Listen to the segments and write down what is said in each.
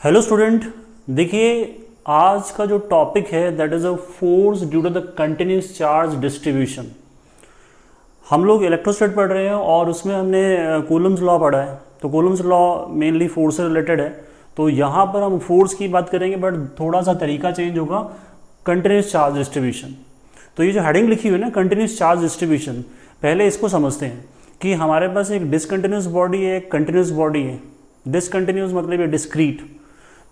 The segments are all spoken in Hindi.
Hello student. देखिए, आज का जो टॉपिक है that is a force due to the continuous charge distribution. हम लोग इलेक्ट्रोस्टैट पढ़ रहे हैं और उसमें हमने कूलम्स लॉ पढ़ा है। तो कूलम्स लॉ मेनली फोर्स से रिलेटेड है। तो यहाँ पर हम फोर्स की बात करेंगे बट थोड़ा सा तरीका चेंज होगा, कंटिन्यूस चार्ज डिस्ट्रीब्यूशन। तो ये जो हेडिंग लिखी हुई है ना, कंटिन्यूस चार्ज डिस्ट्रीब्यूशन, पहले इसको समझते हैं कि हमारे पास एक डिसकंटिन्यूस बॉडी है, एक कंटिन्यूस बॉडी है। डिसकंटिन्यूस मतलब ये डिस्क्रीट।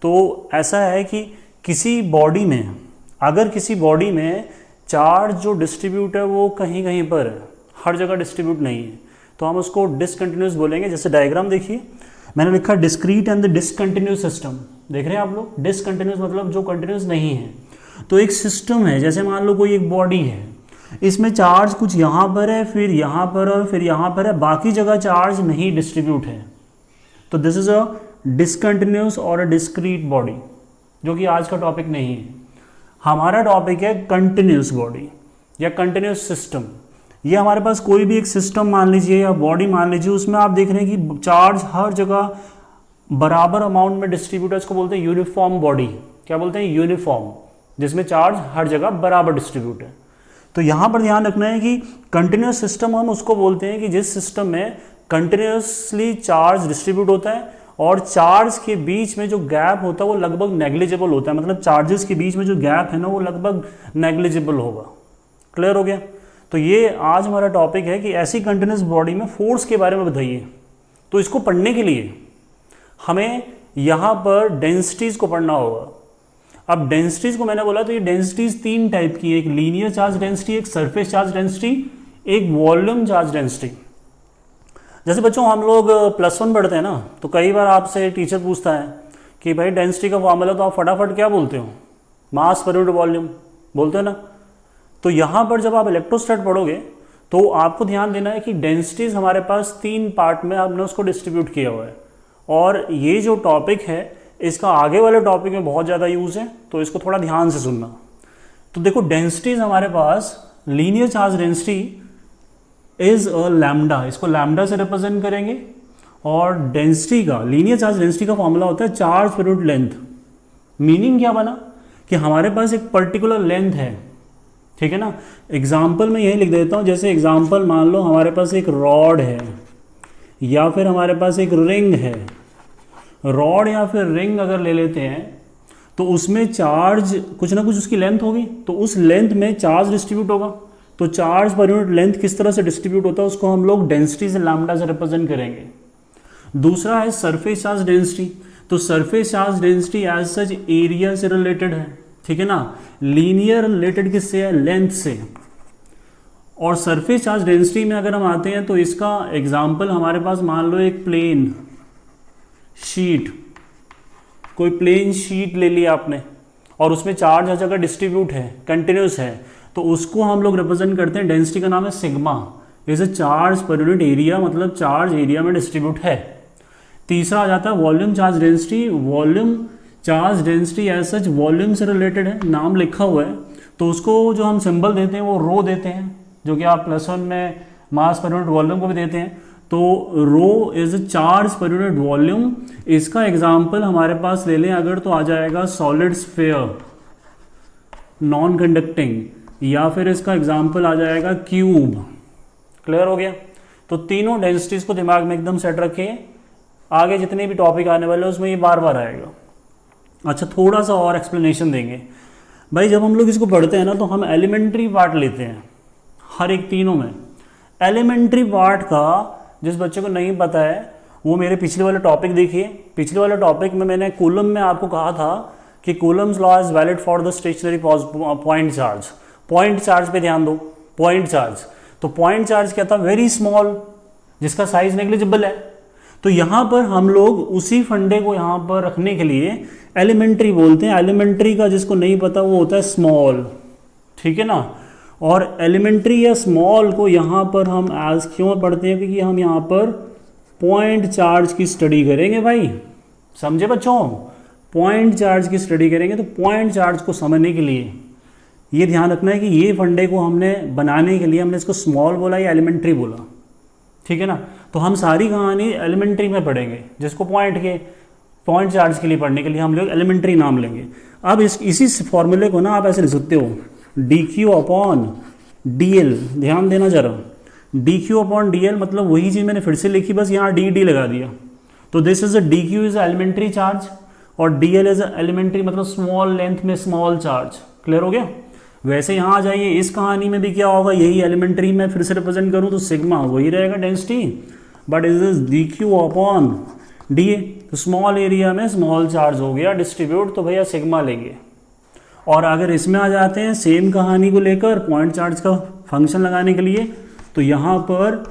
तो ऐसा है कि किसी बॉडी में, अगर किसी बॉडी में चार्ज जो डिस्ट्रीब्यूट है वो कहीं कहीं पर है, हर जगह डिस्ट्रीब्यूट नहीं है, तो हम उसको डिसकंटिन्यूस बोलेंगे। जैसे डायग्राम देखिए, मैंने लिखा discrete and the discontinuous system. देख रहे हैं आप लोग, डिसकंटिन्यूस मतलब जो कंटिन्यूस नहीं है। तो एक सिस्टम है, जैसे मान लो कोई एक बॉडी है, इसमें चार्ज कुछ यहाँ पर है, फिर यहाँ पर और फिर यहाँ पर है, बाकी जगह चार्ज नहीं डिस्ट्रीब्यूट है। तो दिस इज अ डिसकंटिन्यूस और अ डिस्क्रीट बॉडी, जो कि आज का टॉपिक नहीं है। हमारा टॉपिक है कंटिन्यूस बॉडी या कंटिन्यूस सिस्टम। ये हमारे पास कोई भी एक सिस्टम मान लीजिए या बॉडी मान लीजिए, उसमें आप देख रहे हैं कि चार्ज हर जगह बराबर अमाउंट में डिस्ट्रीब्यूट है। इसको बोलते हैं यूनिफॉर्म बॉडी। क्या बोलते हैं? यूनिफॉर्म, जिसमें चार्ज हर जगह बराबर डिस्ट्रीब्यूट है। तो यहाँ पर ध्यान रखना है कि कंटिन्यूस सिस्टम हम उसको बोलते हैं कि जिस सिस्टम में कंटिन्यूसली चार्ज डिस्ट्रीब्यूट होता है और चार्ज के बीच में जो गैप होता है वो लगभग नेग्लिजिबल होता है। मतलब चार्जेस के बीच में जो गैप है ना, वो लगभग नेग्लिजिबल होगा। क्लियर हो गया? तो ये आज हमारा टॉपिक है कि ऐसी कंटिन्यूस बॉडी में फोर्स के बारे में बताइए। तो इसको पढ़ने के लिए हमें यहाँ पर डेंसिटीज को पढ़ना होगा। अब डेंसिटीज को मैंने बोला तो ये डेंसिटीज तीन टाइप की है, एक लीनियर चार्ज डेंसिटी, एक सरफेस चार्ज डेंसिटी, एक वॉल्यूम चार्ज डेंसिटी। जैसे बच्चों हम लोग +1 पढ़ते हैं ना, तो कई बार आपसे टीचर पूछता है कि भाई डेंसिटी का फॉर्मूला, तो आप फटाफट क्या बोलते हो? मास पर यूनिट वॉल्यूम बोलते हो ना। तो यहाँ पर जब आप इलेक्ट्रोस्टैट पढ़ोगे तो आपको ध्यान देना है कि डेंसिटीज हमारे पास तीन पार्ट में आपने उसको डिस्ट्रीब्यूट किया हुआ है। और ये जो टॉपिक है इसका आगे वाले टॉपिक में बहुत ज़्यादा यूज़ है, तो इसको थोड़ा ध्यान से सुनना। तो देखो, डेंसिटीज हमारे पास linear charge density is a lambda, इसको लैम्डा से रिप्रेजेंट करेंगे। और डेंसिटी का, लीनियर चार्ज डेंसिटी का फॉर्मूला होता है charge per unit length. Meaning क्या बना कि हमारे पास एक पर्टिकुलर लेंथ है, ठीक है ना। एग्जाम्पल में यही लिख देता हूँ। जैसे एग्जाम्पल मान लो हमारे पास एक रॉड है या फिर हमारे पास एक रिंग है। रॉड या फिर रिंग अगर ले लेते हैं तो उसमें चार्ज कुछ ना कुछ उसकी लेंथ होगी, तो उस लेंथ में चार्ज डिस्ट्रीब्यूट होगा। तो चार्ज पर यूनिट लेंथ किस तरह से डिस्ट्रीब्यूट होता है उसको हम लोग डेंसिटी से लैम्डा से रिप्रेजेंट करेंगे। दूसरा है सरफेस चार्ज डेंसिटी। तो surface charge density as such area से रिलेटेड है, ठीक है ना। लीनियर रिलेटेड किससे है? लेंथ से। और सरफेस चार्ज डेंसिटी में अगर हम आते हैं तो इसका एग्जाम्पल हमारे पास मान लो एक प्लेन शीट, कोई प्लेन शीट ले लिया आपने और उसमें चार्ज हर जगह डिस्ट्रीब्यूट है, कंटिन्यूस है, तो उसको हम लोग रिप्रेजेंट करते हैं, डेंसिटी का नाम है सिग्मा। जैसे चार्ज पर यूनिट एरिया, मतलब चार्ज एरिया में डिस्ट्रीब्यूट है। तीसरा आ जाता है volume charge density. Volume charge density as such volume से रिलेटेड है, नाम लिखा हुआ है, तो उसको जो हम सिंबल देते हैं वो रो देते हैं, जो कि आप +1 में मास पर यूनिट वॉल्यूम को भी देते हैं। तो rho is charge per unit volume. इसका एग्जाम्पल हमारे पास ले लें अगर, तो आ जाएगा सॉलिड स्फीयर, नॉन कंडक्टिंग, या फिर इसका एग्जाम्पल आ जाएगा क्यूब। क्लियर हो गया? तो तीनों डेंसिटीज को दिमाग में एकदम सेट रखिए, आगे जितने भी टॉपिक आने वाले हैं उसमें ये बार बार आएगा। अच्छा, थोड़ा सा और एक्सप्लेनेशन देंगे भाई। जब हम लोग इसको पढ़ते हैं ना तो हम एलिमेंट्री पार्ट लेते हैं हर एक तीनों में। एलिमेंट्री पार्ट का जिस बच्चे को नहीं पता है वो मेरे पिछले वाले टॉपिक देखिए। पिछले वाले टॉपिक में मैंने कूलम में आपको कहा था कि Coulomb's law is valid for the stationary point charge. Point charge पे ध्यान दो। पॉइंट चार्ज, तो पॉइंट चार्ज क्या था? वेरी स्मॉल, जिसका साइज नेग्लिजिबल है। तो यहाँ पर हम लोग उसी फंडे को यहाँ पर रखने के लिए एलिमेंट्री बोलते हैं। एलिमेंट्री का जिसको नहीं पता वो होता है स्मॉल, ठीक है ना। और एलिमेंट्री या स्मॉल को यहाँ पर हम एज क्यों पढ़ते हैं? क्योंकि हम यहाँ पर पॉइंट चार्ज की स्टडी करेंगे भाई, समझे बच्चों? पॉइंट चार्ज की स्टडी करेंगे। तो पॉइंट चार्ज को समझने के लिए ये ध्यान रखना है कि ये फंडे को हमने बनाने के लिए हमने इसको स्मॉल बोला या एलिमेंट्री बोला, ठीक है ना। तो हम सारी कहानी एलिमेंट्री में पढ़ेंगे, जिसको पॉइंट के पॉइंट चार्ज के लिए पढ़ने के लिए हम लोग एलिमेंट्री नाम लेंगे। अब इसी फॉर्मूले को ना आप ऐसे लिख सकते हो, D Q upon D L. ध्यान देना जरा, D Q upon D L मतलब वही चीज़ मैंने फिर से लिखी, बस यहाँ डी डी लगा दिया। तो this is a d q is elementary charge और डी एल इज एलिमेंट्री मतलब स्मॉल लेंथ में स्मॉल चार्ज। क्लियर हो गया। वैसे यहाँ आ जाइए, इस कहानी में भी क्या होगा, यही एलिमेंट्री में फिर से रिप्रेजेंट करूँ तो सिग्मा वही रहेगा density, but is is D Q upon D A. तो स्मॉल एरिया में स्मॉल चार्ज हो गया डिस्ट्रीब्यूट, तो भैया सिग्मा लेंगे। और अगर इसमें आ जाते हैं सेम कहानी को लेकर पॉइंट चार्ज का फंक्शन लगाने के लिए, तो यहाँ पर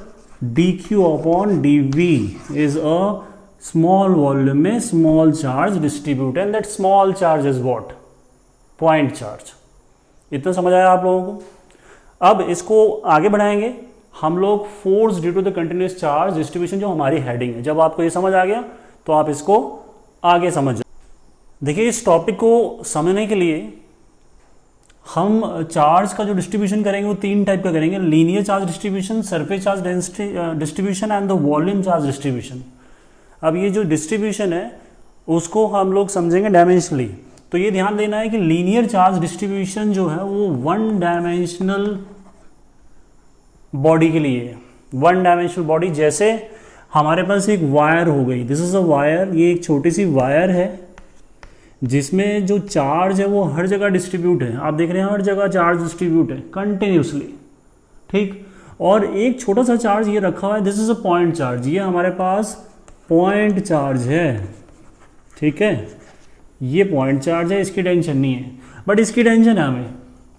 D Q upon D V is a small volume में small charge distribute and that small charge is what, point charge. इतना समझ आया आप लोगों को। अब इसको आगे बढ़ाएंगे हम लोग, force due to the continuous charge distribution, जो हमारी हेडिंग है। जब आपको ये समझ आ गया तो आप इसको आगे समझ। देखिए इस टॉपिक को समझने के लिए हम चार्ज का जो डिस्ट्रीब्यूशन करेंगे वो तीन टाइप का करेंगे, linear charge distribution, surface charge distribution and the volume charge distribution. अब ये जो डिस्ट्रीब्यूशन है उसको हम लोग समझेंगे डायमेंशनली। तो ये ध्यान देना है कि लीनियर चार्ज डिस्ट्रीब्यूशन जो है वो वन डायमेंशनल बॉडी के लिए है। वन डायमेंशनल बॉडी, जैसे हमारे पास एक वायर हो गई, दिस इज अ वायर, ये एक छोटी सी वायर है जिसमें जो चार्ज है वो हर जगह डिस्ट्रीब्यूट है। आप देख रहे हैं हर जगह चार्ज डिस्ट्रीब्यूट है कंटिन्यूसली, ठीक। और एक छोटा सा चार्ज ये रखा हुआ है, this is a point charge, ये हमारे पास पॉइंट चार्ज है, ठीक है। ये पॉइंट चार्ज है, इसकी टेंशन नहीं है, बट इसकी टेंशन है हमें,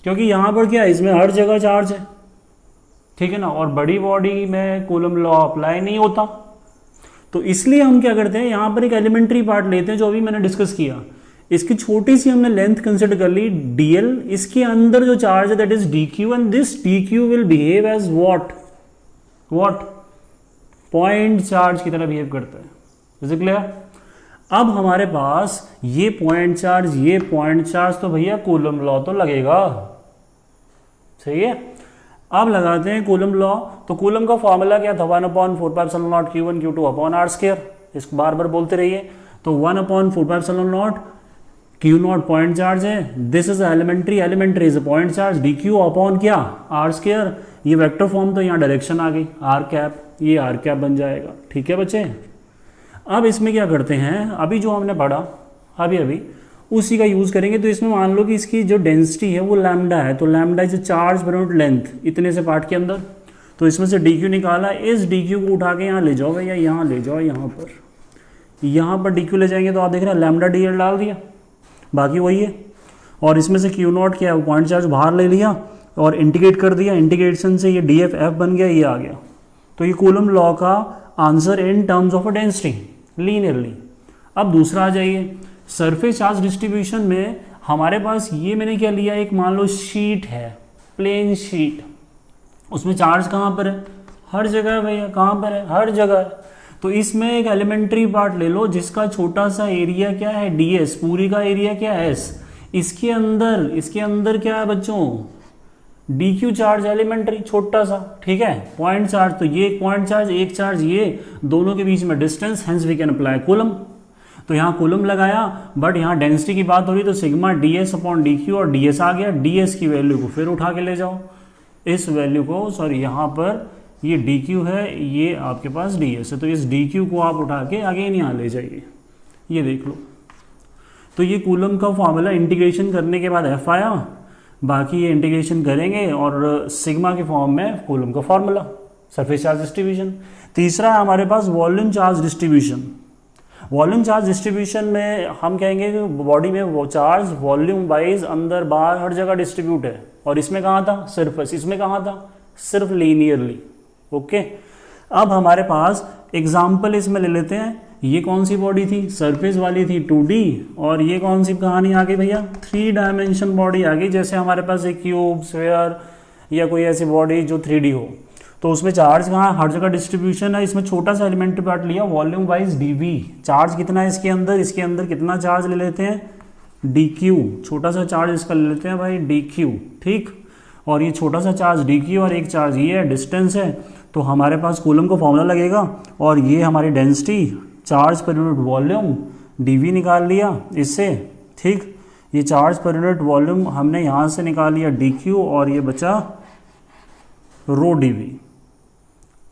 क्योंकि यहाँ पर क्या है, इसमें हर जगह चार्ज है, ठीक है ना। और बड़ी बॉडी में कूलम लॉ अप्लाई नहीं होता, तो इसलिए हम क्या करते हैं, यहाँ पर एक एलिमेंट्री पार्ट लेते हैं जो अभी मैंने डिस्कस किया। इसकी छोटी सी हमने लेंथ कंसिडर कर ली dl, इसके अंदर जो चार्ज है that is dq and this dq will behave as what point charge की तरह बिहेव करता है। Is it clear. अब हमारे पास ये पॉइंट चार्ज, तो भैया कूलम लॉ तो लगेगा, सही है। अब लगाते हैं कूलम लॉ। तो कूलम का फॉर्मूला क्या था, 1/4πε0 q1 q2 upon r square. इसको बार बार बोलते रहिए। तो 1/4πε0 q0 पॉइंट चार्ज है, this is elementary is a point charge, dq upon क्या, r स्क्वायर। ये वेक्टर फॉर्म, तो यहाँ डायरेक्शन आ गई r कैप, ये r कैप बन जाएगा, ठीक है बच्चे। अब इसमें क्या करते हैं, अभी जो हमने पढ़ा अभी उसी का यूज़ करेंगे। तो इसमें मान लो कि इसकी जो डेंसिटी है वो लैम्डा है, तो lambda is charge per unit length इतने से पार्ट के अंदर। तो इसमें से डी क्यू निकाला, इस डी क्यू को उठा के यहाँ ले जाओ भैया, यहाँ ले जाओ, यहाँ पर डी क्यू ले जाएंगे तो आप देख रहे हैं लैम्डा डी एल डाल दिया, बाकी वही है। और इसमें से क्यू नॉट क्या है, पॉइंट चार्ज बाहर ले लिया और इंटीग्रेट कर दिया, इंटीग्रेशन से ये डी एफ एफ बन गया, ये आ गया। तो ये कूलम लॉ का answer in terms of a density linearly. अब दूसरा आ जाइए, सरफेस चार्ज डिस्ट्रीब्यूशन में हमारे पास ये मैंने क्या लिया, एक मान लो शीट है, प्लेन शीट, उसमें चार्ज कहाँ पर है, हर जगह है भैया, कहाँ पर है, हर जगह है। तो इसमें एक एलिमेंट्री पार्ट ले लो जिसका छोटा सा एरिया क्या है, ds, पूरी का एरिया क्या है, s। इसके अंदर क्या है बच्चों, dq चार्ज एलिमेंट्री छोटा सा, ठीक है। पॉइंट चार्ज, तो ये एक पॉइंट चार्ज, एक चार्ज, ये दोनों के बीच में distance, hence we can apply Coulomb. तो यहाँ कूलम लगाया, बट यहाँ डेंसिटी की बात हो रही, तो सिग्मा ds अपॉन dq, और ds आ गया, ds की वैल्यू को फिर उठा के ले जाओ, इस वैल्यू को, सॉरी यहाँ पर ये dq है, ये आपके पास ds है, तो इस dq को आप उठा के अगेन यहाँ ले जाइए, ये देख लो। तो ये कूलम का फॉर्मूला इंटीग्रेशन करने के बाद f आया, बाकी ये इंटीग्रेशन करेंगे और सिग्मा के फॉर्म में कूलम का फॉर्मूला, सरफेस चार्ज डिस्ट्रीब्यूशन। तीसरा है हमारे पास volume charge distribution. Volume charge distribution में हम कहेंगे कि बॉडी में वो चार्ज वॉल्यूम वाइज अंदर बाहर हर जगह डिस्ट्रीब्यूट है, और इसमें कहाँ था, सरफेस, इसमें कहाँ था, सिर्फ लीनियरली, ओके। अब हमारे पास एग्जाम्पल इसमें ले लेते हैं, ये कौन सी बॉडी थी, सरफेस वाली थी 2D, और ये कौन सी कहानी आ गई भैया, 3 डायमेंशन बॉडी आ गई। जैसे हमारे पास एक क्यूब, स्फीयर या कोई ऐसी बॉडी जो 3D हो, तो उसमें चार्ज कहाँ, हर जगह डिस्ट्रीब्यूशन है। इसमें छोटा सा एलिमेंट्री पार्ट लिया, वॉल्यूम वाइज dV, चार्ज कितना है इसके अंदर कितना चार्ज ले लेते हैं, dq, छोटा सा चार्ज इसका ले लेते हैं भाई dq, ठीक। और ये छोटा सा चार्ज dq और एक चार्ज ये है, डिस्टेंस है, तो हमारे पास कूलम का फॉर्मूला लगेगा, और ये हमारी density, charge per unit volume, dv निकाल लिया इससे, ठीक। ये चार्ज पर यूनिट वॉल्यूम हमने यहाँ से निकाल लिया dq, और ये बचा रो dv,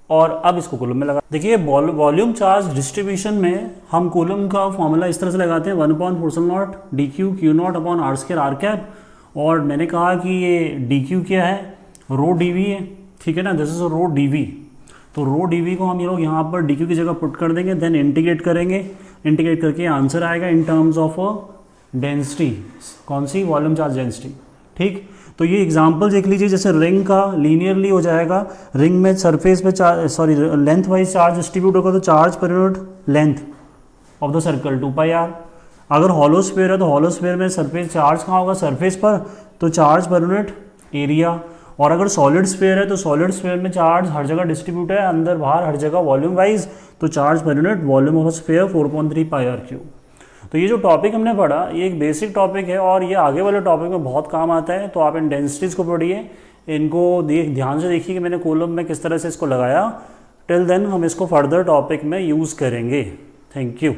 और अब इसको कूलम में लगा। देखिए वॉल्यूम चार्ज डिस्ट्रीब्यूशन में हम कूलम का फॉर्मूला इस तरह से लगाते हैं 1/4 dq q0 upon r square r cap, और मैंने कहा कि ये dq क्या है, रो dv है, ठीक है ना, दिस इज रो dv। तो रो dv को हम ये लोग यहाँ पर dq की जगह पुट कर देंगे, देन इंटीग्रेट करेंगे, इंटीग्रेट करके आंसर आएगा इन टर्म्स ऑफ डेंसिटी, कौन सी, वॉल्यूम चार्ज डेंसिटी, ठीक। तो ये एग्जांपल देख लीजिए, जैसे रिंग का लीनियरली हो जाएगा, रिंग में सरफेस पे लेंथ वाइज चार्ज डिस्ट्रीब्यूट होगा, तो charge per unit length of the circle 2πr। अगर हॉलो स्फीयर है तो हॉलो स्फीयर में सरफेस चार्ज कहाँ होगा, सरफेस पर, तो चार्ज पर यूनिट एरिया। और अगर सॉलिड स्फीयर है तो सॉलिड स्फीयर में चार्ज हर जगह डिस्ट्रीब्यूट है, अंदर बाहर हर जगह वॉल्यूम वाइज, तो charge per unit volume of sphere 4.3πr3। तो ये जो टॉपिक हमने पढ़ा ये एक बेसिक टॉपिक है, और ये आगे वाले टॉपिक में बहुत काम आता है। तो आप इन डेंसिटीज़ को पढ़िए, इनको ध्यान से देखिए कि मैंने कॉलम में किस तरह से इसको लगाया। टिल देन हम इसको फर्दर टॉपिक में यूज़ करेंगे। Thank you.